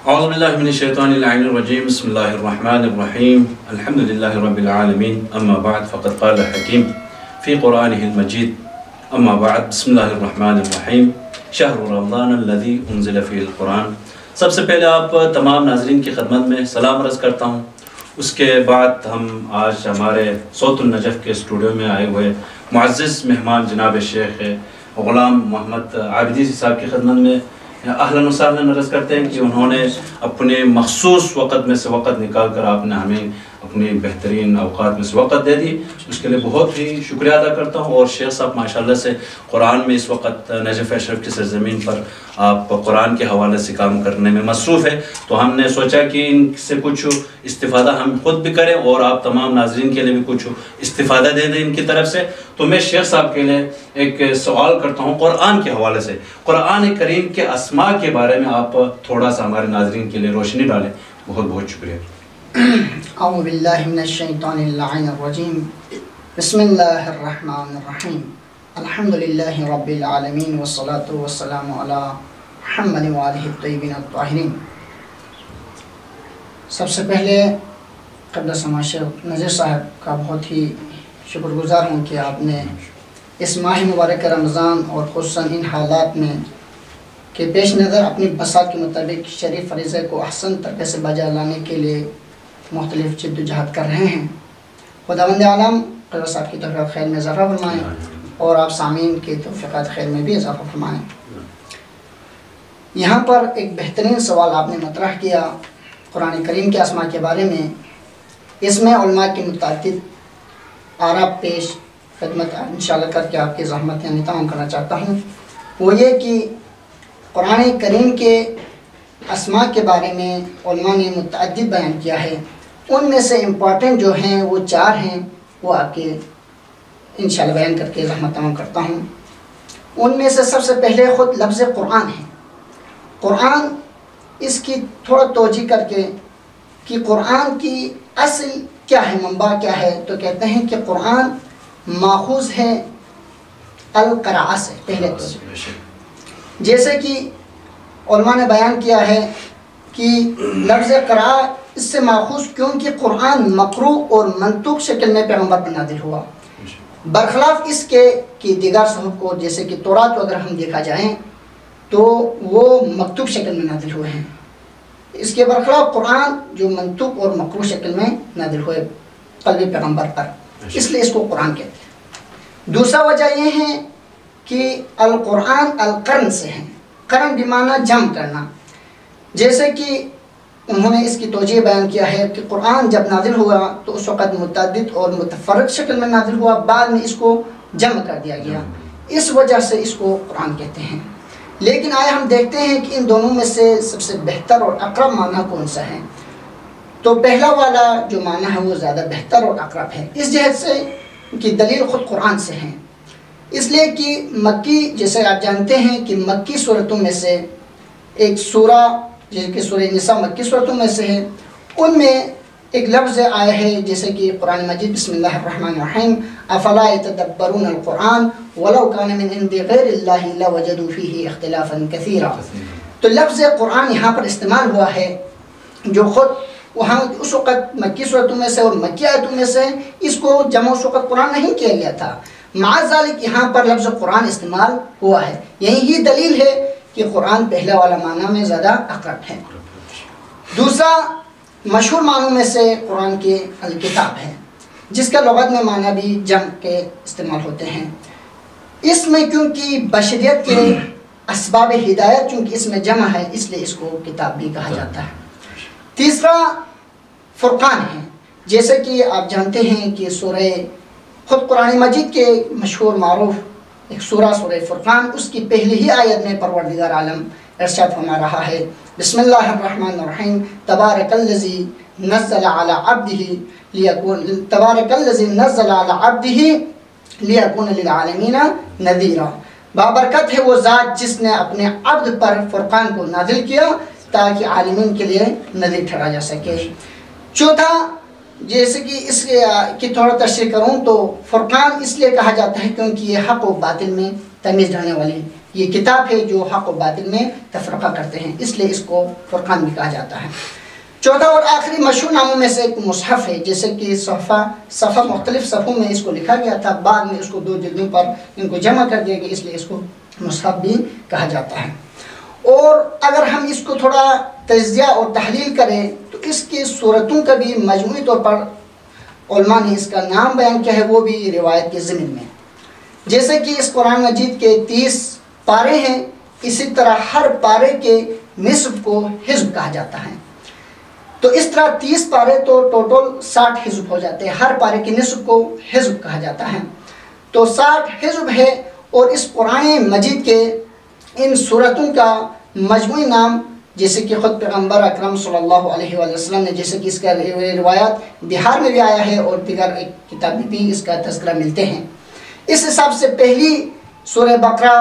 اعوذ باللہ من الشیطان اللعین الرجیم بسم اللہ الرحمن الرحیم الحمدللہ رب العالمین اما بعد فقد قال حکیم فی قرآنہ المجید اما بعد بسم اللہ الرحمن الرحیم شہر رمضان الذی انزل فیہ القرآن۔ سب سے پہلے آپ تمام ناظرین کی خدمت میں سلام عرض کرتا ہوں۔ اس کے بعد ہم آج ہمارے صوت النجف کے اسٹوڈیو میں آئے ہوئے معزز مہمان جناب شیخ غلام محمد عابدی صاحب کی خدمت میں اہلاً و سہلاً عرض کرتے ہیں کہ انہوں نے اپنے مخصوص وقت میں سے وقت نکال کر آپ نے ہمیں اپنی بہترین اوقات میں سے وقت دے دی، اس کے لیے بہت ہی شکریہ ادا کرتا ہوں۔ اور شیخ صاحب ماشاءاللہ سے قرآن میں اس وقت نجف اشرف کی سرزمین پر آپ قرآن کے حوالے سے کام کرنے میں مصروف ہے، تو ہم نے سوچا کہ ان سے کچھ استفادہ ہم خود بھی کریں اور آپ تمام ناظرین کے لیے بھی کچھ استفادہ دے دیں ان کی طرف سے۔ تو میں شیخ صاحب کے لیے ایک سوال کرتا ہوں قرآن کے حوالے سے، قرآن کریم کے اسماء کے بارے میں آپ تھوڑا سا ہمارے ناظرین کے لیے روشنی ڈالیں، بہت بہت شکریہ۔ اعوذ باللہ من الشیطان اللعین الرجیم بسم اللہ الرحمن الرحیم الحمدللہ رب العالمین والصلاة والسلام علی محمد وآلہ الطیبین الطاہرین۔ سب سے پہلے قدس شیخ نذیر صاحب کا بہت ہی شکر گزار ہوں کہ آپ نے اس ماہ مبارک رمضان اور خصوصاً ان حالات میں کہ پیش نظر اپنی بساط کے مطابق شریف فریضے کو احسن طریقے سے بجا لانے کے لیے مختلف جد و جہد کر رہے ہیں۔ خداوند عالم قدس صاحب کی توفیقات خیر میں اضافہ فرمائیں اور آپ سامعین کی توفیقات خیر میں بھی اضافہ فرمائیں۔ یہاں پر ایک بہترین سوال آپ نے مطرح کیا قرآن کریم کے اسماء کے بارے میں۔ اس میں علماء کی متعدد آراء پیش خدمت انشاءاللہ کر کے آپ کی زحمت تمام کرنا چاہتا ہوں۔ وہ یہ کہ قرآن کریم کے اسماء کے بارے میں علماء نے متعدد بیان کیا ہے، ان میں سے امپورٹنٹ جو ہیں وہ 4 ہیں، وہ آپ کے انشاءاللہ بیان کر کے زحمت تمام کرتا ہوں۔ ان میں سے سب سے پہلے خود لفظ قرآن ہے۔ قرآن اس کی تھوڑا توجہ کر کے کہ قرآن کی اصل کیا ہے، منبع کیا ہے، تو کہتے ہیں کہ قرآن ماخوذ ہے القراء سے۔ پہلے تو جیسے کہ علماء نے بیان کیا ہے کہ لفظ قراء اس سے ماخوذ کیونکہ قرآن مقروء اور منطوق شکل میں پیغمبر پر نازل ہوا، برخلاف اس کے کہ دیگر صحف کو جیسے کہ تورات کو اگر ہم دیکھا جائیں تو وہ مکتوب شکل میں نازل ہوئے ہیں، اس کے برخلاف قرآن جو منطوق اور مقروء شکل میں نازل ہوئے قلب پیغمبر پر، اس لیے اس کو قرآن کہتے ہیں۔ دوسرا وجہ یہ ہے کہ القرآن القرن سے ہے، قرن بمعنی جمع کرنا، جیسے کہ انہوں نے اس کی توجیہ بیان کیا ہے کہ قرآن جب نازل ہوا تو اس وقت متعدد اور متفرق شکل میں نازل ہوا، بعد میں اس کو جمع کر دیا گیا، اس وجہ سے اس کو قرآن کہتے ہیں۔ لیکن آئے ہم دیکھتے ہیں کہ ان دونوں میں سے سب سے بہتر اور اقرب معنی کون سا ہے، تو پہلا والا جو معنی ہے وہ زیادہ بہتر اور اقرب ہے، اس جہت سے کہ دلیل خود قرآن سے ہے، اس لیے کہ مکی جیسے آپ جانتے ہیں کہ مکی صورتوں میں سے ایک سورہ جیسے کہ سورہ نساء مکی صورتوں میں سے ہے، ان میں ایک لفظ آیا ہے جیسے کہ قرآن مجید بسم اللہ الرحمن الرحیم افلا یتدبرون القرآن ولو کان من عند غیر اللہ لوجدوا فیہ اختلافا کثیرا۔ تو لفظ قرآن یہاں پر استعمال ہوا ہے جو خود وہاں اس وقت مکی صورتوں میں سے اور مکی آیتوں میں سے اس کو جمع اس وقت قرآن نہیں کیا گیا تھا، مع ذالک یہاں پر لفظ قرآن استعمال ہوا ہے، یہی ہی دلیل ہے کہ قرآن پہلا والا معنی میں زیادہ اقرب ہے۔ دوسرا مشہور معنوں میں سے قرآن کے الکتاب ہے، جس کا لغت میں معنی بھی جمع کے استعمال ہوتے ہیں۔ اس میں کیونکہ بشریت کے اسباب ہدایت چونکہ اس میں جمع ہے، اس لیے اس کو کتاب بھی کہا جاتا ہے۔ تیسرا فرقان ہے، جیسے کہ آپ جانتے ہیں کہ سورہ خود قرآن مجید کے مشہور معروف ایک سورہ فرقان، اس کی پہلی ہی آیت میں پروردگار عالم ارشاد فرما رہا ہے بسم اللہ الرحمن الرحیم تبارک الذی نزل علی عبدہ لیکون للعالمین نذیرا۔ بابرکت ہے وہ ذات جس نے اپنے عبد پر فرقان کو نازل کیا تاکہ عالمین کے لیے نذیر ٹھہرا جا سکے۔ چوتھا جیسے کہ اس کی تھوڑا تشریح کروں تو فرقان اس لیے کہا جاتا ہے کیونکہ یہ حق و باطل میں تمیز ڈالنے والی یہ کتاب ہے جو حق و باطل میں تفرقہ کرتے ہیں، اس لیے اس کو فرقان بھی کہا جاتا ہے۔ چوتھا اور آخری مشہور ناموں میں سے ایک مصحف ہے، جیسے کہ صفحہ مختلف صفحوں میں اس کو لکھا گیا تھا، بعد میں اس کو 2 جلدوں پر ان کو جمع کر دیا گیا، اس لیے اس کو مصحف بھی کہا جاتا ہے۔ اور اگر ہم اس کو تھوڑا تجزیہ اور تحلیل کریں تو اس کی صورتوں کا بھی مجموعی طور پر علماء نے اس کا نام بیان کیا ہے، وہ بھی روایت کے ضمن میں، جیسے کہ اس قرآن مجید کے 30 پارے ہیں، اسی طرح ہر پارے کے نصف کو حزب کہا جاتا ہے۔ تو اس طرح 30 پارے تو ٹوٹل 60 حزب ہو جاتے ہیں، ہر پارے کے نصف کو حزب کہا جاتا ہے، تو 60 حزب ہے۔ اور اس قرآن مجید کے ان سورتوں کا مجموعی نام، جیسے کہ خود پیغمبر اکرم صلی اللہ علیہ وآلہ وسلم نے، جیسے کہ اس کا روایات بہار میں بھی آیا ہے اور دیگر ایک کتاب میں بھی اس کا تذکرہ ملتے ہیں۔ اس حساب سے پہلی سورہ بقرہ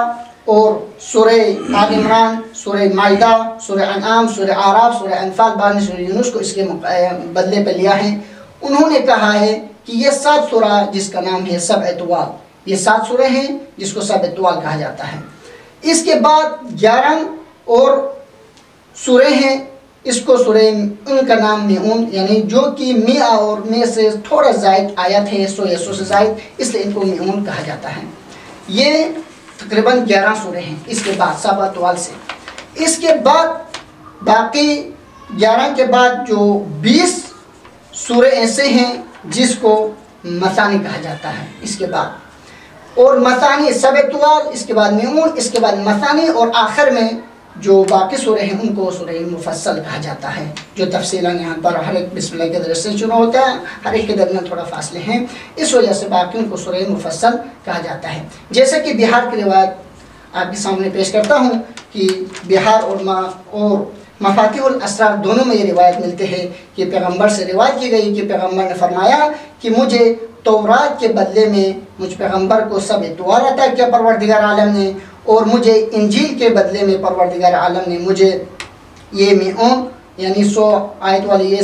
اور سورہ آل عمران، سورہ مائدہ، سورہ انعام، سورہ اعراف، سورہ انفال، بعد میں سورہ یونس کو اس کے بدلے پہ لیا ہے۔ انہوں نے کہا ہے کہ یہ 7 سورہ جس کا نام ہے سبع طوال، یہ 7 سورہ ہیں جس کو سبع طوال کہا جاتا ہے۔ اس کے بعد 11 اور سورہ ہیں، اس کو سورہ ان کا نام میعون، یعنی جو کہ 100 اور 100 سے تھوڑا زائد آیت ہے، 100 یا 100 سے زائد، اس لیے ان کو میعون کہا جاتا ہے۔ یہ تقریباً 11 سورہ ہیں اس کے بعد سبع طوال سے۔ اس کے بعد باقی 11 کے بعد جو 20 سورہ ایسے ہیں جس کو مثانی کہا جاتا ہے اس کے بعد، اور مثانی سبع طوال، اس کے بعد میعون، اس کے بعد مثانی، اور آخر میں جو باقی سورہ ہیں ان کو سورہ مفصل کہا جاتا ہے، جو تفصیلاً یہاں پر ہر ایک بسم اللہ کے درجے سے شروع ہوتا ہے، ہر ایک کے درمیان تھوڑا فاصلے ہیں، اس وجہ سے باقیوں کو سورہ مفصل کہا جاتا ہے۔ جیسے کہ بہار کی روایت آپ کے سامنے پیش کرتا ہوں کہ بہار اور مفاتیح الاسرار دونوں میں یہ روایت ملتے ہیں کہ پیغمبر سے روایت کی گئی کہ پیغمبر نے فرمایا کہ مجھے تورات کے بدلے میں مجھ پیغمبر کو سبع طوال عطا کیا پروردگار عالم نے، اور مجھے انجیل کے بدلے میں پروردگار عالم نے مجھے یہ میعون یعنی 100 آیت والی یہ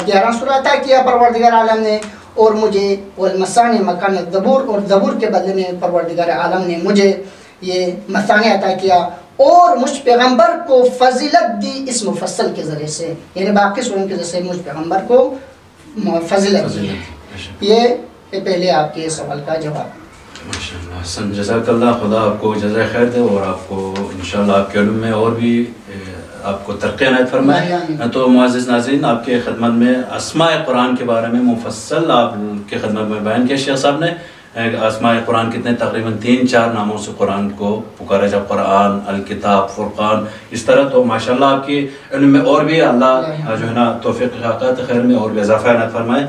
11 سورہ عطا کیا پروردگار عالم نے، اور مجھے والمثانی مکان الزبور، اور زبور کے بدلے میں پروردگار عالم نے مجھے یہ مثانی عطا کیا، اور مجھ پیغمبر کو فضیلت دی اس مفصل کے ذریعے سے، یعنی باقی سوروں کے ذریعے سے مجھ پیغمبر کو فضیلت دی ہے۔ یہ پہلے آپ کے سوال کا جواب۔ ماشاءاللہ، حسن، جزاک اللہ، خدا آپ کو جزائے خیر دے اور آپ کو انشاءاللہ آپ کے علم میں اور بھی آپ کو ترقی عنایت فرمائے۔ تو معزز ناظرین، آپ کے خدمت میں اسماء قرآن کے بارے میں مفصل آپ کے خدمت میں بیان کیا شیخ صاحب نے۔ اسماء قرآن کتنے؟ تقریباً 3-4 ناموں سے قرآن کو پکارا جب قرآن، الکتاب، فرقان، اس طرح۔ تو ماشاءاللہ آپ کی علم میں اور بھی اللہ جو ہے نا توفیق خیر میں اور بھی اضافہ عنایت فرمائے۔